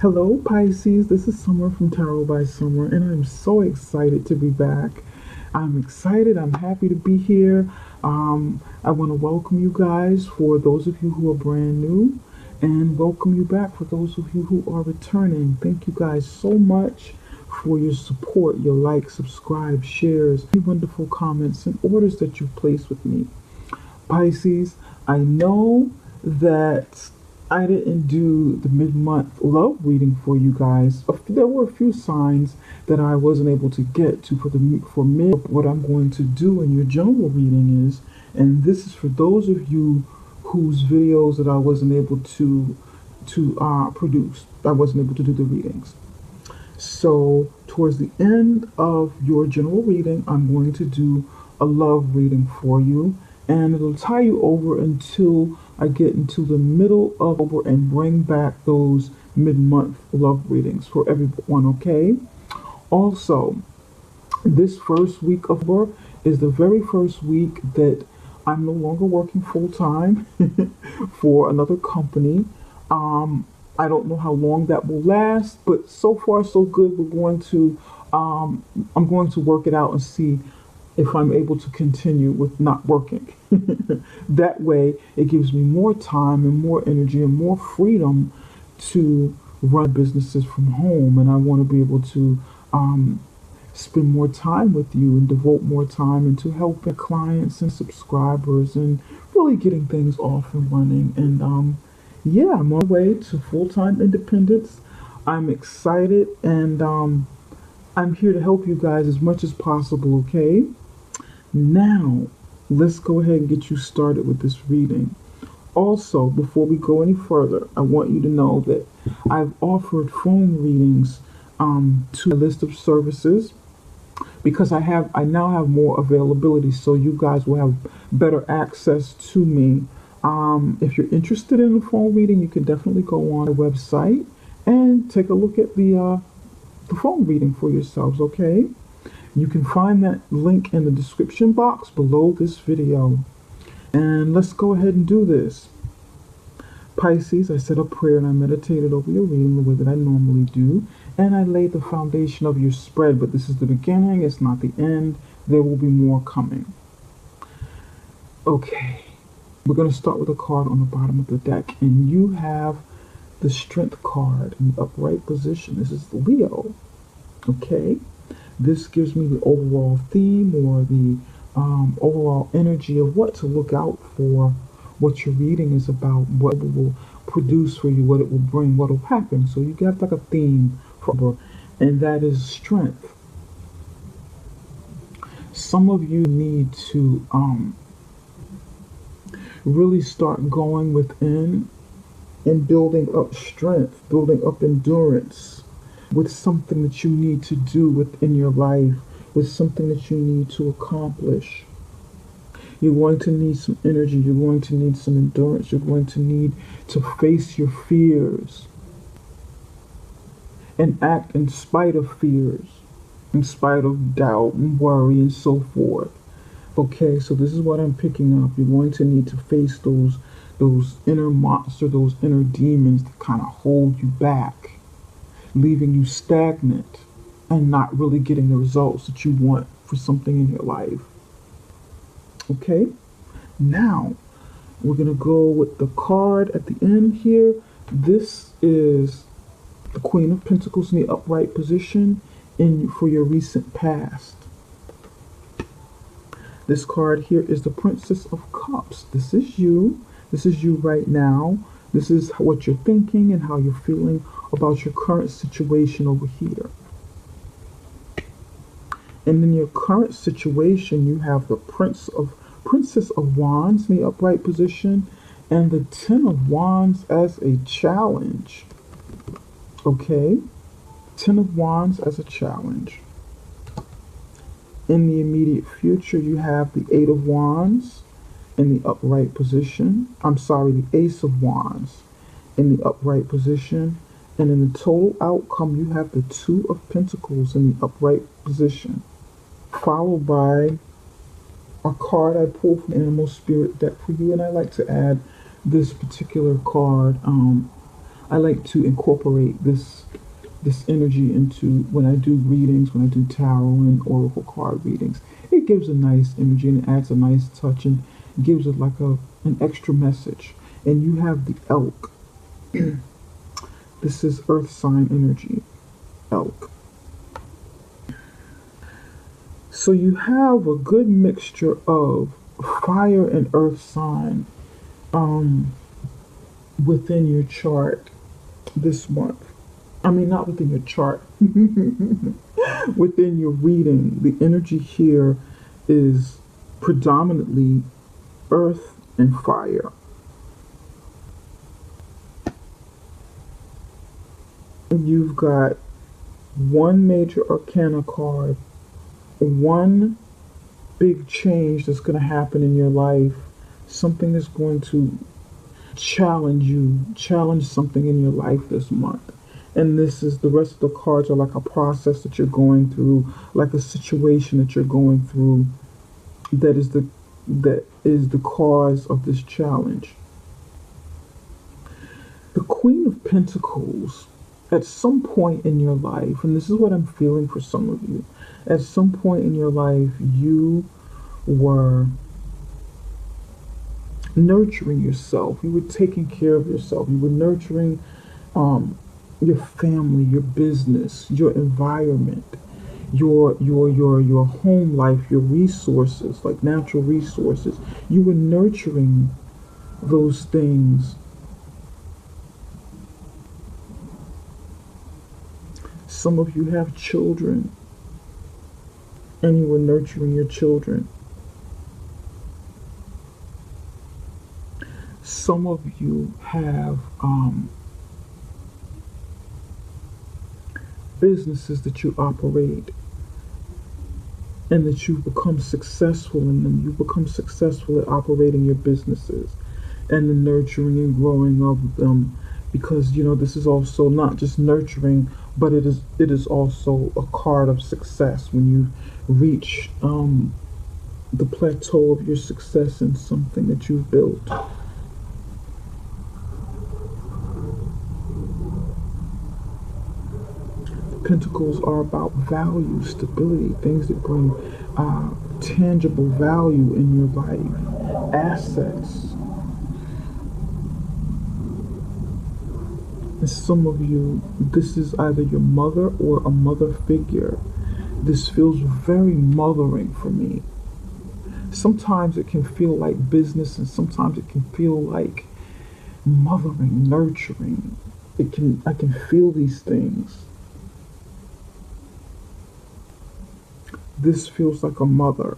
Hello Pisces, this is Summer from Tarot by Summer, and I'm so excited to be back. I'm excited, I'm happy to be here. I want to welcome you guys for those of you who are brand new, and welcome you back for those of you who are returning. Thank you guys so much for your support, your likes, subscribe, shares, wonderful comments, and orders that you've placed with me. Pisces, I know that I didn't do the mid-month love reading for you guys. There were a few signs that I wasn't able to get to for mid. What I'm going to do in your general reading is, and this is for those of you whose videos that I wasn't able to produce. I wasn't able to do the readings. So towards the end of your general reading, I'm going to do a love reading for you, and it'll tie you over until I get into the middle of October and bring back those mid-month love readings for everyone, okay? Also, this first week of October is the very first week that I'm no longer working full-time for another company. I don't know how long that will last, but so far so good. I'm going to work it out and see if I'm able to continue with not working. That way, it gives me more time and more energy and more freedom to run businesses from home. And I want to be able to spend more time with you and devote more time into helping clients and subscribers and really getting things off and running. And yeah, I'm on my way to full-time independence. I'm excited, and I'm here to help you guys as much as possible, okay? Now, let's go ahead and get you started with this reading. Also, before we go any further, I want you to know that I've offered phone readings to a list of services because I now have more availability, so you guys will have better access to me. If you're interested in a phone reading, you can definitely go on the website and take a look at the phone reading for yourselves, okay? You can find that link in the description box below this video. And let's go ahead and do this. Pisces, I said a prayer and I meditated over your reading the way that I normally do. And I laid the foundation of your spread, but this is the beginning, it's not the end. There will be more coming. Okay, we're going to start with a card on the bottom of the deck. And you have the Strength card in the upright position. This is Leo. Okay. This gives me the overall theme or the overall energy of what to look out for, what your reading is about, what it will produce for you, what it will bring, what will happen. So you get like a theme for, and that is strength. Some of you need to really start going within and building up strength, building up endurance with something that you need to do within your life, with something that you need to accomplish. You're going to need some energy, you're going to need some endurance, you're going to need to face your fears and act in spite of fears, in spite of doubt and worry and so forth. Okay, so this is what I'm picking up. You're going to need to face those inner monsters, those inner demons that kind of hold you back, leaving you stagnant and not really getting the results that you want for something in your life. Okay, now we're going to go with the card at the end here. This is the Queen of Pentacles in the upright position for your recent past. This card here is the Princess of Cups. This is you. This is you right now. This is what you're thinking and how you're feeling about your current situation over here. And in your current situation, you have the Princess of Wands in the upright position and the Ten of Wands as a challenge. Okay? Ten of Wands as a challenge. In the immediate future, you have the Eight of Wands in the upright position. The Ace of Wands in the upright position. And in the total outcome, you have the Two of Pentacles in the upright position, followed by a card I pulled from Animal Spirit deck for you. And I like to add this particular card I like to incorporate this energy into when I do readings, when I do tarot and oracle card readings. It gives a nice energy and it adds a nice touch and gives it like an extra message. And you have the elk. This is earth sign energy, elk. So you have a good mixture of fire and earth sign within your chart this month. I mean, not within your chart, within your reading. The energy here is predominantly earth and fire. And you've got one major arcana card, one big change that's going to happen in your life, something that's going to challenge something in your life this month. And this is the rest of the cards are like a process that you're going through, like a situation that you're going through that is the cause of this challenge. The Queen of Pentacles, at some point in your life, and this is what I'm feeling for some of you, at some point in your life you were nurturing yourself, you were taking care of yourself, you were nurturing your family, your business, your environment, your home life, your resources, like natural resources. You were nurturing those things. Some of you have children and you were nurturing your children. Some of you have businesses that you operate and that you've become successful in them. You've become successful at operating your businesses and the nurturing and growing of them, because this is also not just nurturing, but it is also a card of success when you reach the plateau of your success in something that you've built. Pentacles are about value, stability, things that bring tangible value in your life, assets. And some of you, this is either your mother or a mother figure. This feels very mothering for me. Sometimes it can feel like business and sometimes it can feel like mothering, nurturing. I can feel these things. This feels like a mother.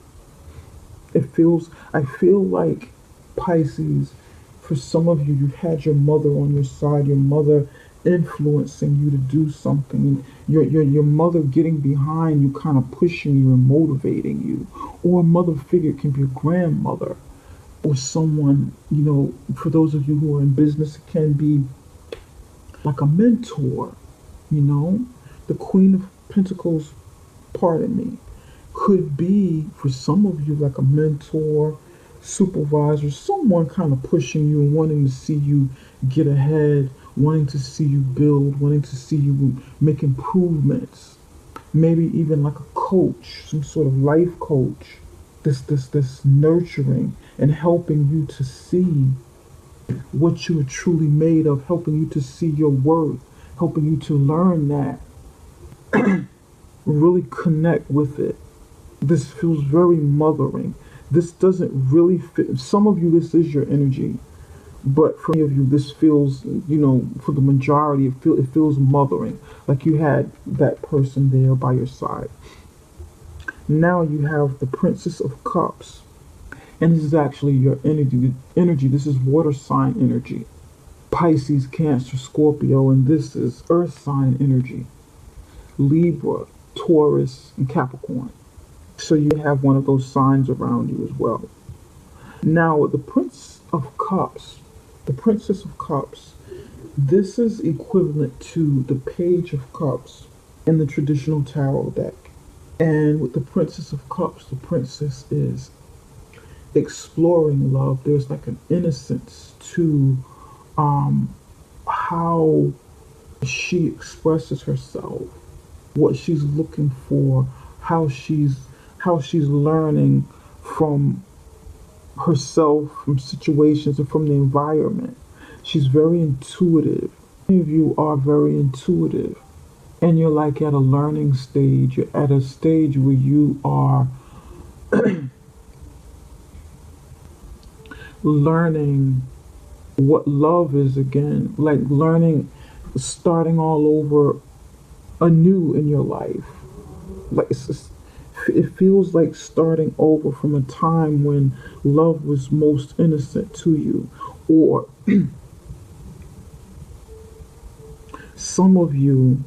I feel like, Pisces, for some of you, you've had your mother on your side, your mother influencing you to do something, and your mother getting behind you, kind of pushing you and motivating you. Or a mother figure, it can be a grandmother or someone, for those of you who are in business, it can be like a mentor, The Queen of Pentacles, pardon me, could be for some of you like a mentor, supervisor, someone kind of pushing you and wanting to see you get ahead, wanting to see you build, wanting to see you make improvements. Maybe even like a coach, some sort of life coach. This nurturing and helping you to see what you are truly made of, helping you to see your worth, helping you to learn that, really connect with it. This feels very mothering. This doesn't really fit. Some of you, this is your energy. But for many of you, this feels, for the majority, it feels mothering. Like you had that person there by your side. Now you have the Princess of Cups. And this is actually your energy. This is water sign energy. Pisces, Cancer, Scorpio, and this is earth sign energy. Libra, Taurus, and Capricorn. So you have one of those signs around you as well. Now, the Princess of Cups, this is equivalent to the Page of Cups in the traditional tarot deck. And with the Princess of Cups, the princess is exploring love. There's like an innocence to how she expresses herself, what she's looking for, how she's learning from herself, from situations, and from the environment. She's very intuitive. Many of you are very intuitive, and you're like at a learning stage. You're at a stage where you are learning what love is again, like learning, starting all over anew in your life. Like it feels like starting over from a time when love was most innocent to you. Or some of you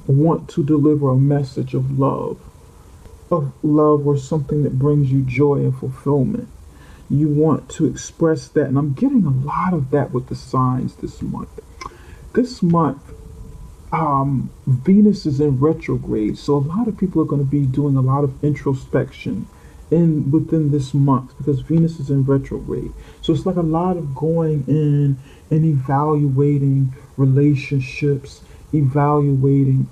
want to deliver a message of love or something that brings you joy and fulfillment. You want to express that, and I'm getting a lot of that with the signs this month. This month, Venus is in retrograde, so a lot of people are going to be doing a lot of introspection within this month because Venus is in retrograde. So it's like a lot of going in and evaluating relationships, evaluating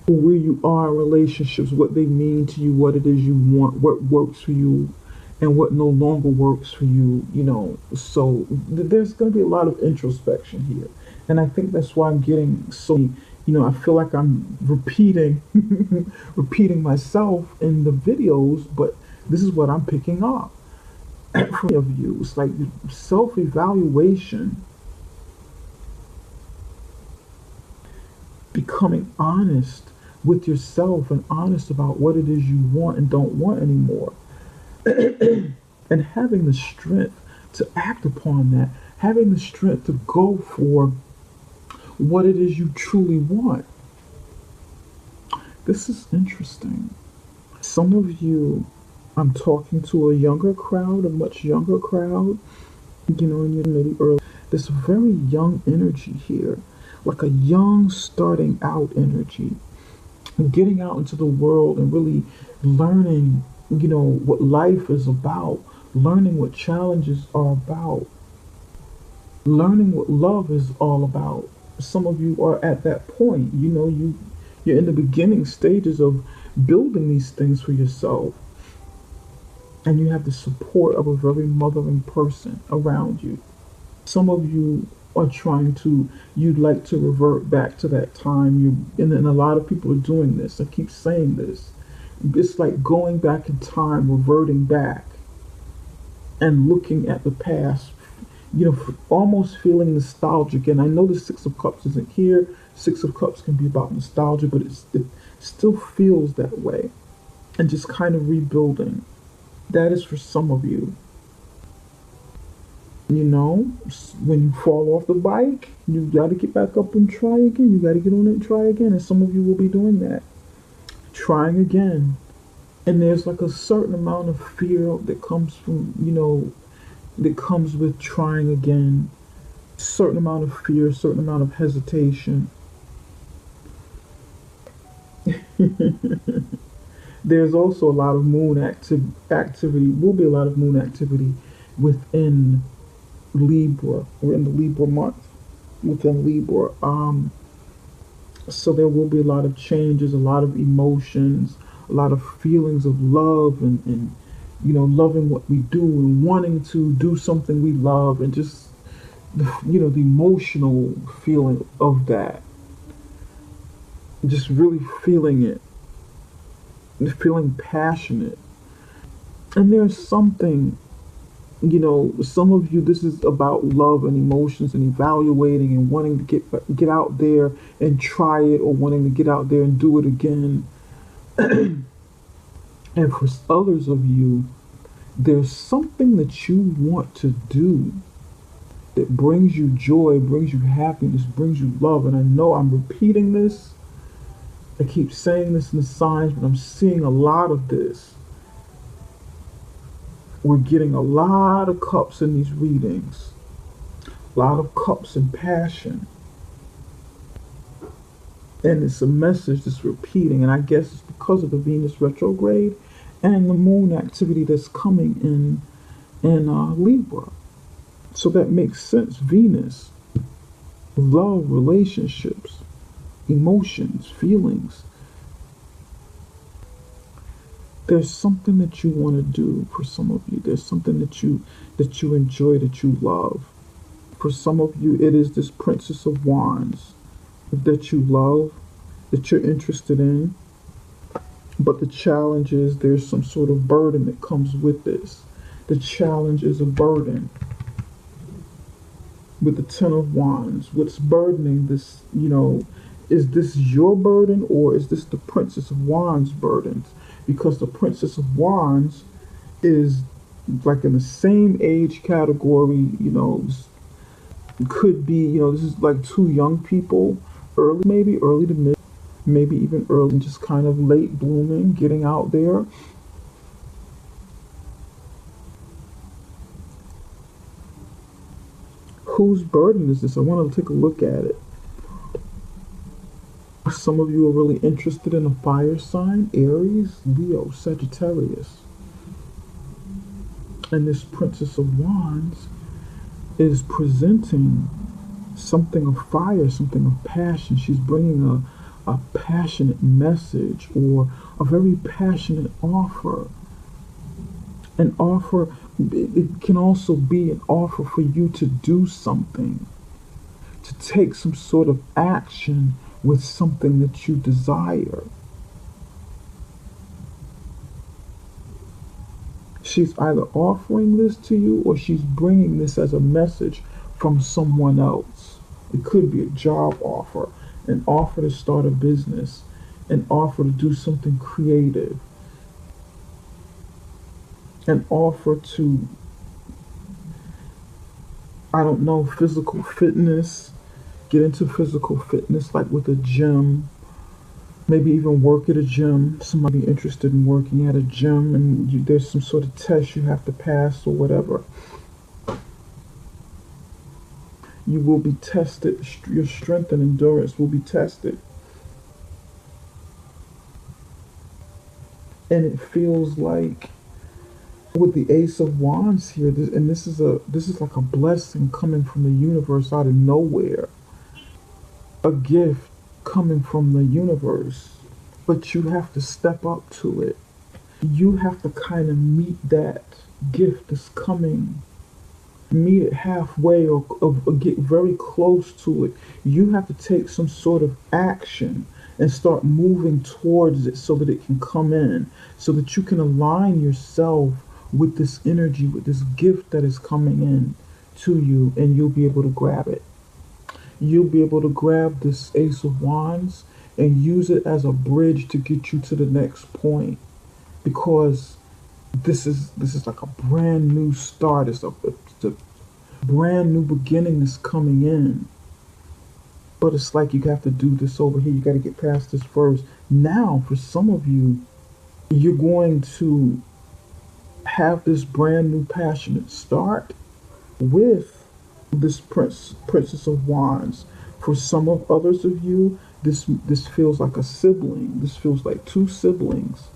where you are in relationships, what they mean to you, what it is you want, what works for you, and what no longer works for you, you know. So there's going to be a lot of introspection here. And I think that's why I'm getting so, I feel like I'm repeating, repeating myself in the videos, but this is what I'm picking up from of you. It's like self-evaluation, becoming honest with yourself and honest about what it is you want and don't want anymore. And having the strength to act upon that, having the strength to go for what it is you truly want. This is interesting. Some of you, I'm talking to a younger crowd, a much younger crowd, and you're maybe early. There's a very young energy here, like a young starting out energy, getting out into the world and really learning what life is about, learning what challenges are about, learning what love is all about. Some of you are at that point. You're in the beginning stages of building these things for yourself, and you have the support of a very mothering person around you. Some of you are you'd like to revert back to that time. And a lot of people are doing this. I keep saying this. It's like going back in time, reverting back and looking at the past, almost feeling nostalgic. And I know the Six of Cups isn't here. Six of Cups can be about nostalgia, but it still feels that way. And just kind of rebuilding. That is for some of you. When you fall off the bike, you got to get back up and try again. You got to get on it and try again. And some of you will be doing that. Trying again. And there's like a certain amount of fear that comes from, that comes with trying again. Certain amount of fear, certain amount of hesitation. There's also a lot of moon activity. Will be a lot of moon activity within Libra. We're in the Libra month within Libra. So there will be a lot of changes, a lot of emotions, a lot of feelings of love and loving what we do and wanting to do something we love, and just the emotional feeling of that. Just really feeling it. Feeling passionate. And there's something, some of you, this is about love and emotions and evaluating and wanting to get out there and try it, or wanting to get out there and do it again. And for others of you, there's something that you want to do that brings you joy, brings you happiness, brings you love. And I know I'm repeating this. I keep saying this in the signs, but I'm seeing a lot of this. We're getting a lot of cups in these readings. A lot of cups and passion. And it's a message that's repeating. And I guess it's because of the Venus retrograde and the moon activity that's coming and Libra. So that makes sense. Venus, love, relationships, emotions, feelings. There's something that you want to do for some of you. There's something that you enjoy, that you love. For some of you, it is this Princess of Wands that you love, that you're interested in. But the challenge is there's some sort of burden that comes with this. The challenge is a burden. With the Ten of Wands, what's burdening this, is this your burden, or is this the Princess of Wands' burdens? Because the Princess of Wands is like in the same age category, could be, this is like two young people, early to mid, maybe even early, just kind of late blooming, getting out there. Whose burden is this? I want to take a look at it. Some of you are really interested in a fire sign, Aries, Leo, Sagittarius. And this Princess of Wands is presenting something of fire, something of passion. She's bringing a passionate message, or a very passionate offer. An offer, it can also be an offer for you to do something, to take some sort of action with something that you desire. She's either offering this to you, or she's bringing this as a message from someone else. It could be a job offer, an offer to start a business, an offer to do something creative, an offer to, I don't know, physical fitness, get into physical fitness, like with a gym, maybe even work at a gym. Somebody interested in working at a gym, and there's some sort of test you have to pass or whatever. You will be tested. Your strength and endurance will be tested. And it feels like with the Ace of Wands here, this is like a blessing coming from the universe out of nowhere. A gift coming from the universe, but you have to step up to it. You have to kind of meet that gift that's coming, meet it halfway, or get very close to it. You have to take some sort of action and start moving towards it so that it can come in, so that you can align yourself with this energy, with this gift that is coming in to you, and you'll be able to grab it. You'll be able to grab this Ace of Wands and use it as a bridge to get you to the next point, because this is like a brand new start. It's a brand new beginning that's coming in. But it's like you have to do this over here. You got to get past this first. Now, for some of you, you're going to have this brand new passionate start with this Princess of Wands. For some of others of you, this feels like a sibling. This feels like two siblings,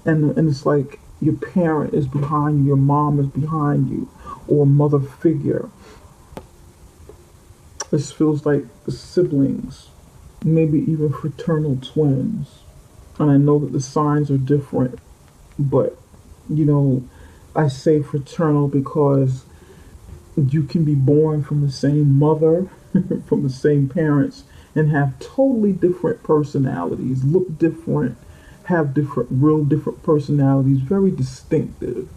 and it's like your parent is behind you, your mom is behind you, or a mother figure. This feels like siblings, maybe even fraternal twins. And I know that the signs are different, but I say fraternal because you can be born from the same mother, from the same parents, and have totally different personalities, look different, have real different personalities, very distinctive.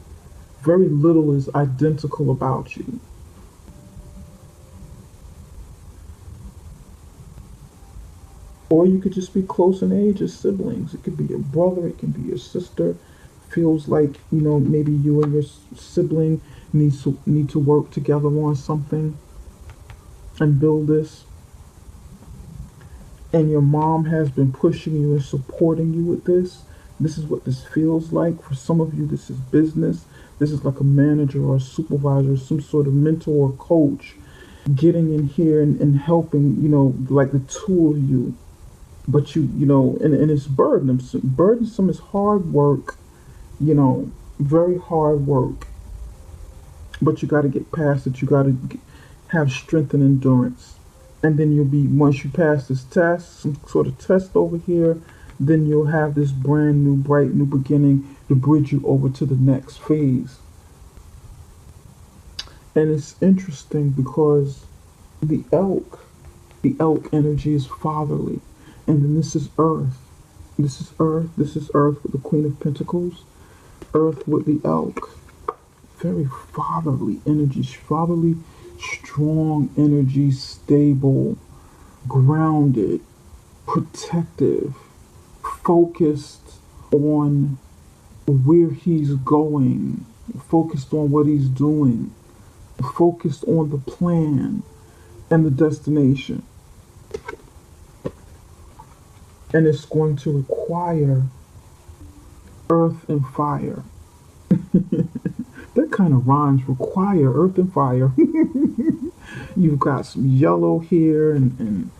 Very little is identical about you. Or you could just be close in age as siblings. It could be your brother, it can be your sister. Feels like, maybe you and your sibling need to work together on something and build this. And your mom has been pushing you and supporting you with this. This is what this feels like. For some of you, this is business. This is like a manager or a supervisor, some sort of mentor or coach getting in here and helping, like the two of you. But and it's burdensome. Burdensome is hard work, very hard work. But you got to get past it. You got to have strength and endurance. And then you'll be, once you pass this test, some sort of test over here, then you'll have this brand new, bright new beginning to bridge you over to the next phase. And it's interesting because the elk energy is fatherly. And then this is earth. This is earth with the Queen of Pentacles. Earth with the elk. Very fatherly energy, fatherly, strong energy, stable, grounded, protective, focused on where he's going, focused on what he's doing, focused on the plan and the destination. And it's going to require earth and fire. That kind of rhymes. Require earth and fire. You've got some yellow here and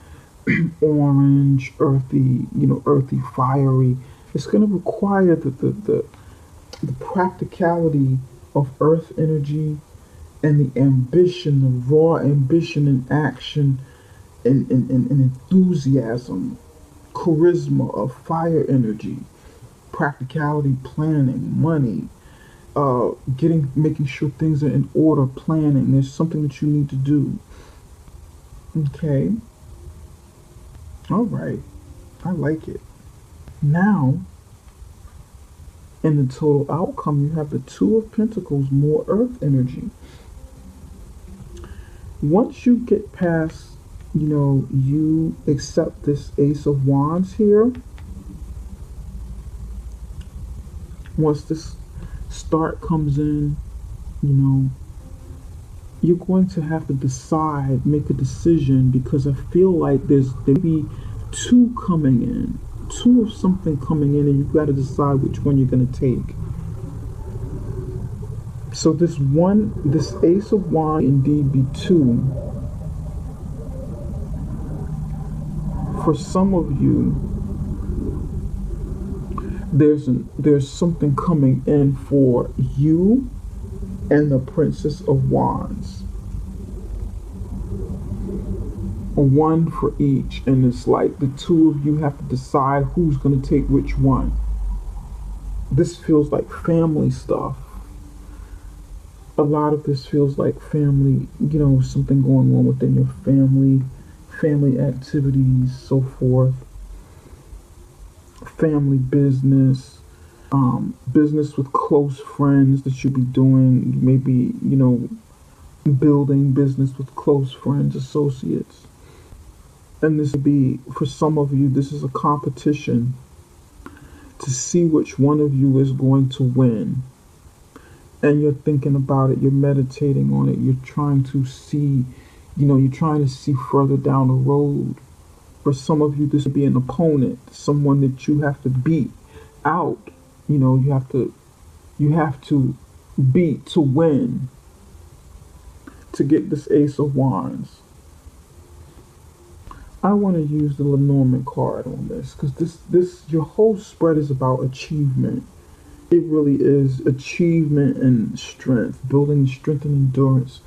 orange, earthy, earthy, fiery. It's going to require the practicality of earth energy and the ambition, the raw ambition and action and enthusiasm, charisma of fire energy, practicality, planning, money, making sure things are in order, planning. There's something that you need to do. Okay. All right. I like it. Now, in the total outcome, you have the Two of Pentacles, more earth energy. Once you get past, you accept this Ace of Wands here. Once this start comes in, you're going to have to decide, make a decision, because I feel like there may be two coming in, two of something coming in, and you've got to decide which one you're going to take. So this Ace of Wands indeed be two. For some of you, there's something coming in for you and the Princess of Wands. One for each, and it's like the two of you have to decide who's going to take which one. This feels like family stuff. A lot of this feels like family, something going on within your family activities, so forth. Family business, business with close friends that you'll be doing. Maybe, building business with close friends, associates. And this would be, for some of you, this is a competition to see which one of you is going to win. And you're thinking about it, you're meditating on it, you're trying to see, you're trying to see further down the road. For some of you, this would be an opponent, someone that you have to beat out. You have to beat to win, to get this Ace of Wands. I want to use the Lenormand card on this, because your whole spread is about achievement. It really is achievement and strength, building strength and endurance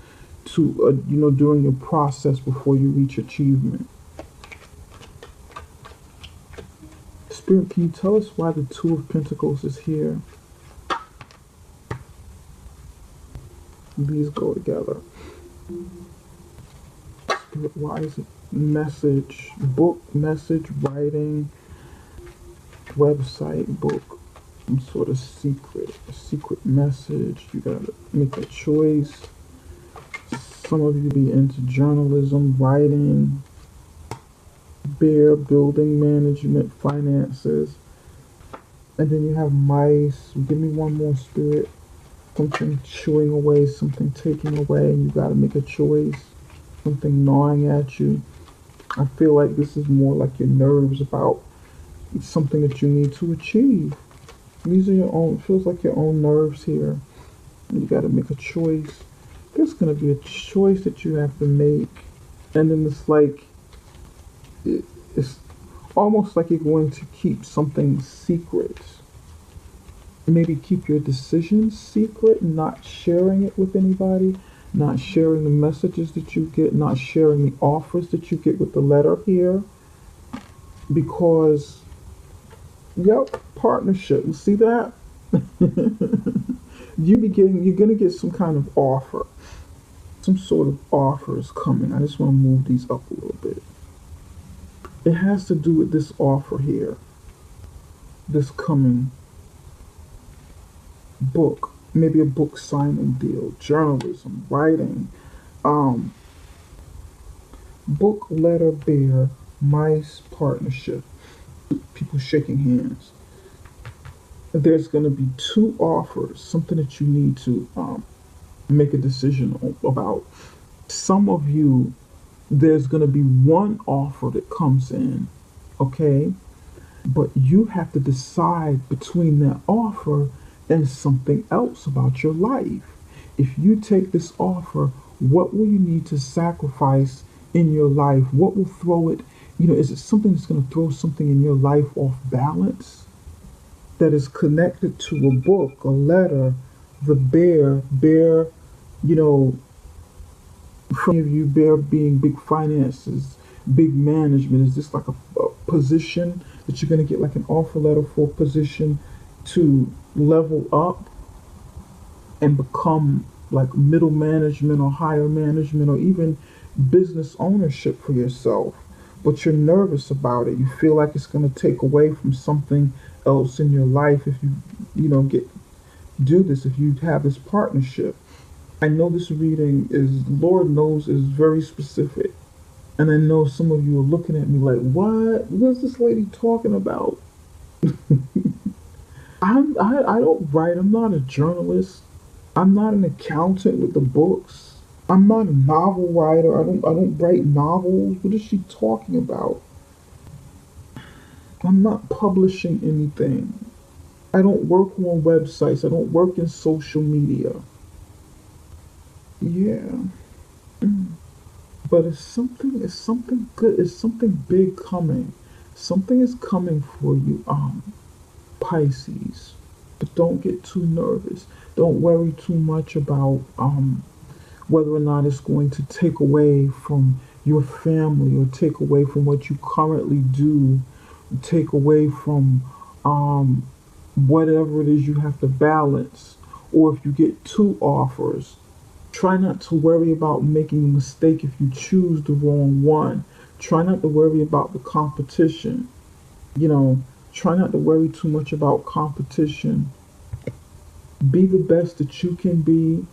to, during your process before you reach achievement. Spirit, can you tell us why the Two of Pentacles is here? These go together. Spirit, why is it message, book, message, writing, website, book? Some sort of a secret message. You gotta make a choice. Some of you be into journalism, writing, building management, finances. And then you have mice. Give me one more, Spirit. Something chewing away, something taking away, and you gotta make a choice. Something gnawing at you. I feel like this is more like your nerves about something that you need to achieve. These are your own, feels like your own nerves here. And you got to make a choice. There's going to be a choice that you have to make. And then it's like, it's almost like you're going to keep something secret. Maybe keep your decisions secret, not sharing it with anybody, not sharing the messages that you get, not sharing the offers that you get with the letter here. Because, yep, partnership. You see that? You're gonna get some kind of offer. Some sort of offer is coming. I just want to move these up a little bit. It has to do with this offer here. This coming book. Maybe a book signing deal, journalism, writing, um, book, letter, bear, mice, partnership, people shaking hands. There's going to be two offers, something that you need to make a decision about. Some of you, there's going to be one offer that comes in, okay? But you have to decide between that offer and something else about your life. If you take this offer, what will you need to sacrifice in your life? What will throw it? Is it something that's going to throw something in your life off balance that is connected to a book, a letter, the bear, you know, for many of you, bear being big finances, big management. Is this like a position that you're going to get like an offer letter for a position to level up and become like middle management or higher management or even business ownership for yourself? But you're nervous about it. You feel like it's going to take away from something else in your life if get do this, if you have this partnership. I know this reading is, Lord knows, is very specific. And I know some of you are looking at me like, what? What's this lady talking about? I don't write. I'm not a journalist. I'm not an accountant with the books. I'm not a novel writer. I don't write novels. What is she talking about? I'm not publishing anything. I don't work on websites. I don't work in social media. Yeah. But it's something good. It's something big coming. Something is coming for you, Pisces. But don't get too nervous. Don't worry too much about whether or not it's going to take away from your family or take away from what you currently do, take away from whatever it is you have to balance. Or if you get two offers, try not to worry about making a mistake if you choose the wrong one. Try not to worry about the competition. You know, try not to worry too much about competition. Be the best that you can be.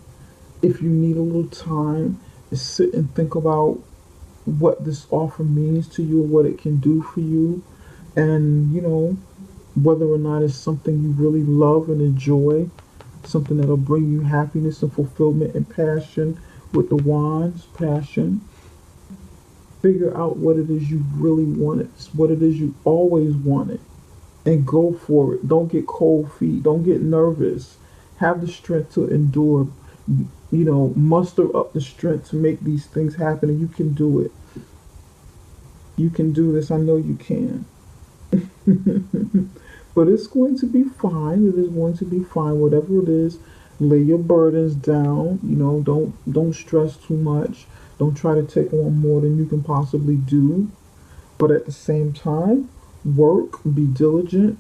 If you need a little time, sit and think about what this offer means to you, what it can do for you, and whether or not it's something you really love and enjoy, something that'll bring you happiness and fulfillment and passion with the wands, passion. Figure out what it is you really wanted, what it is you always wanted, and go for it. Don't get cold feet. Don't get nervous. Have the strength to endure. Muster up the strength to make these things happen, and you can do it. You can do this. I know you can. But it's going to be fine. It is going to be fine. Whatever it is, lay your burdens down. Don't stress too much. Don't try to take on more than you can possibly do. But at the same time, work, be diligent,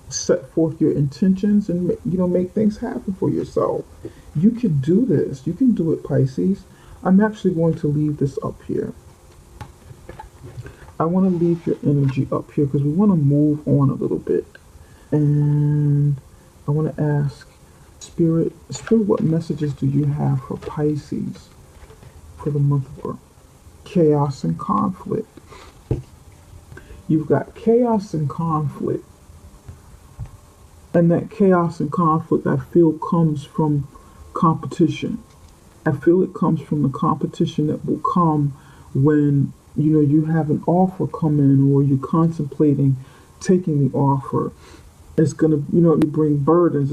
set forth your intentions, and make things happen for yourself. You can do this. You can do it, Pisces. I'm actually going to leave this up here. I want to leave your energy up here because we want to move on a little bit. And I want to ask Spirit, what messages do you have for Pisces for the month of chaos and conflict? You've got chaos and conflict. And that chaos and conflict, I feel, comes from competition. I feel it comes from the competition that will come when you have an offer come in or you're contemplating taking the offer. It's gonna bring burdens.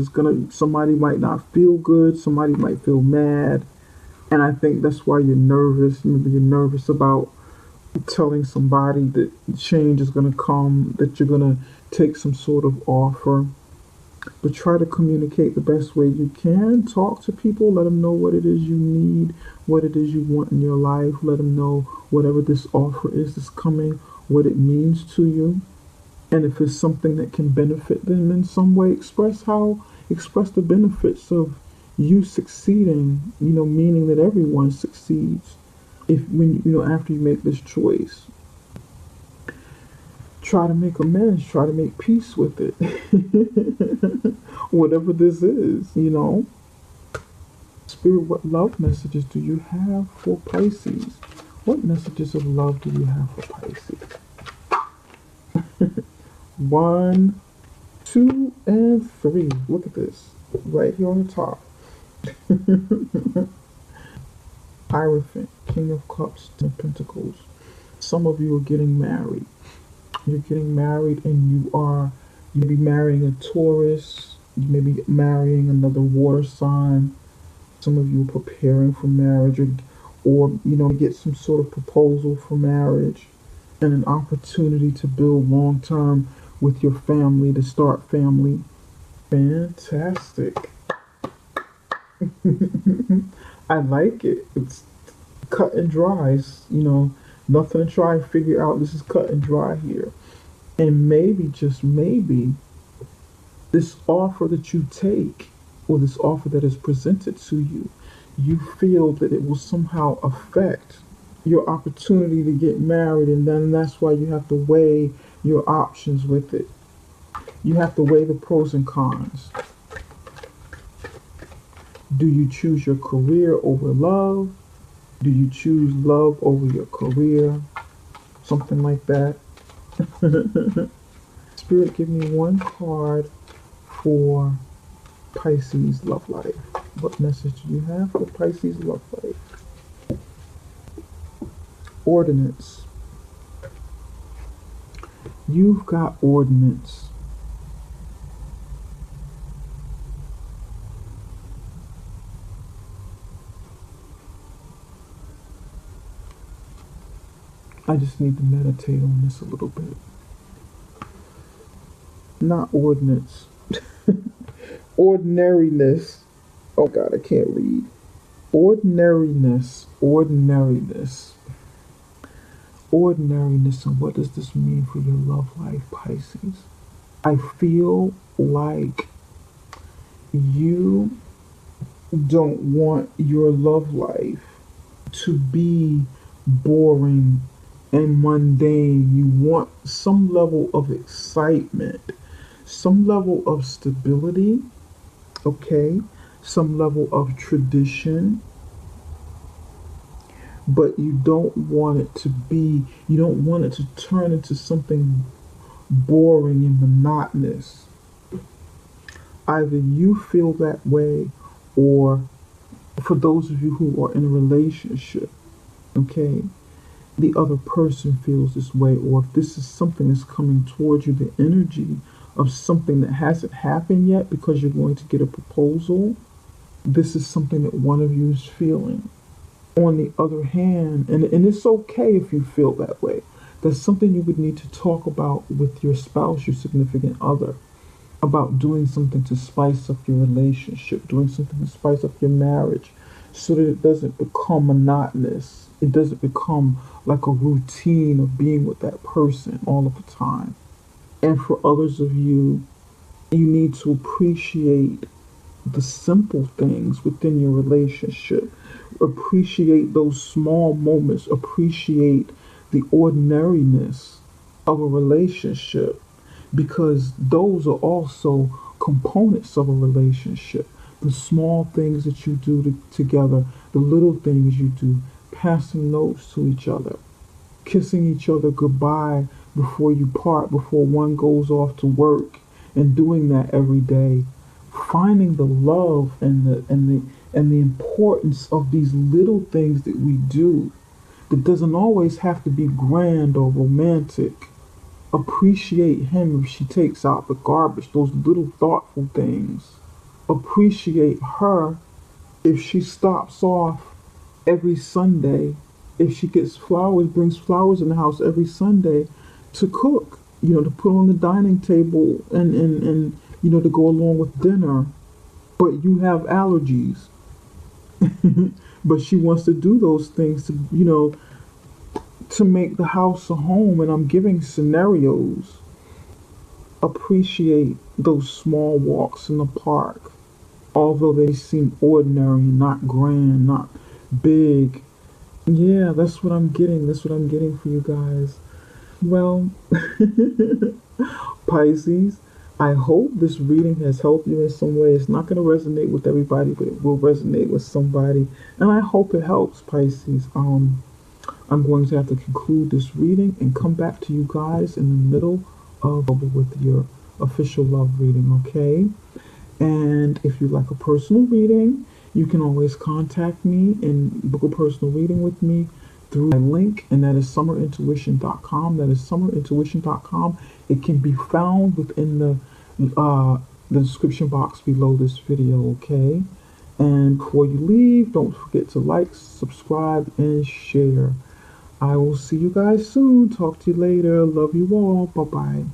Somebody might not feel good, somebody might feel mad, and I think that's why you're nervous. Maybe you're nervous about telling somebody that change is gonna come, that you're gonna take some sort of offer. But try to communicate the best way you can. Talk to people, let them know what it is you need, what it is you want in your life. Let them know whatever this offer is that's coming, what it means to you. And if it's something that can benefit them in some way, express the benefits of you succeeding, meaning that everyone succeeds. If when after you make this choice, try to make amends, try to make peace with it. Whatever this is. Spirit, what love messages do you have for Pisces? What messages of love do you have for Pisces? 1, 2, and 3. Look at this. Right here on the top. Hierophant, King of Cups, Ten of Pentacles. Some of you are getting married. You're getting married and you'll be marrying a Taurus. You may be marrying another water sign. Some of you are preparing for marriage or get some sort of proposal for marriage and an opportunity to build long term with your family, to start family. Fantastic. I like it. It's cut and dry. Nothing to try and figure out. This is cut and dry here. And maybe, just maybe, this offer that you take, or this offer that is presented to you, you feel that it will somehow affect your opportunity to get married, and then that's why you have to weigh your options with it. You have to weigh the pros and cons. Do you choose your career over love? Do you choose love over your career? Something like that. Spirit, give me one card for Pisces love life. What message do you have for Pisces love life? Ordinance. You've got ordinance. I just need to meditate on this a little bit. Not ordinance. Ordinariness. Oh God, I can't read. Ordinariness. Ordinariness. Ordinariness. And what does this mean for your love life, Pisces? I feel like you don't want your love life to be boring and mundane. You want some level of excitement, some level of stability, okay, some level of tradition, but you don't want it to turn into something boring and monotonous. Either you feel that way, or for those of you who are in a relationship, okay, the other person feels this way, or if this is something that's coming towards you, the energy of something that hasn't happened yet because you're going to get a proposal, this is something that one of you is feeling. On the other hand, and it's okay if you feel that way, that's something you would need to talk about with your spouse, your significant other, about doing something to spice up your relationship, doing something to spice up your marriage, so that it doesn't become monotonous. It doesn't become like a routine of being with that person all of the time. And for others of you, you need to appreciate the simple things within your relationship. Appreciate those small moments. Appreciate the ordinariness of a relationship, because those are also components of a relationship. The small things that you do together, the little things you do, passing notes to each other, kissing each other goodbye before you part, before one goes off to work, and doing that every day. Finding the love and the importance of these little things that we do, that doesn't always have to be grand or romantic. Appreciate him if she takes out the garbage, those little thoughtful things. Appreciate her if she stops off every Sunday, if she gets flowers, brings flowers in the house every Sunday to cook, to put on the dining table and to go along with dinner, but you have allergies. But she wants to do those things to make the house a home, and I'm giving scenarios. Appreciate those small walks in the park, although they seem ordinary, not grand, not big. Yeah, that's what I'm getting. That's what I'm getting for you guys. Well, Pisces, I hope this reading has helped you in some way. It's not going to resonate with everybody, but it will resonate with somebody. And I hope it helps, Pisces. I'm going to have to conclude this reading and come back to you guys in the middle of with your official love reading, okay? And if you'd like a personal reading, you can always contact me and book a personal reading with me through my link, and that is summerintuition.com. That is summerintuition.com. It can be found within the description box below this video, okay? And before you leave, don't forget to like, subscribe, and share. I will see you guys soon. Talk to you later. Love you all. Bye-bye.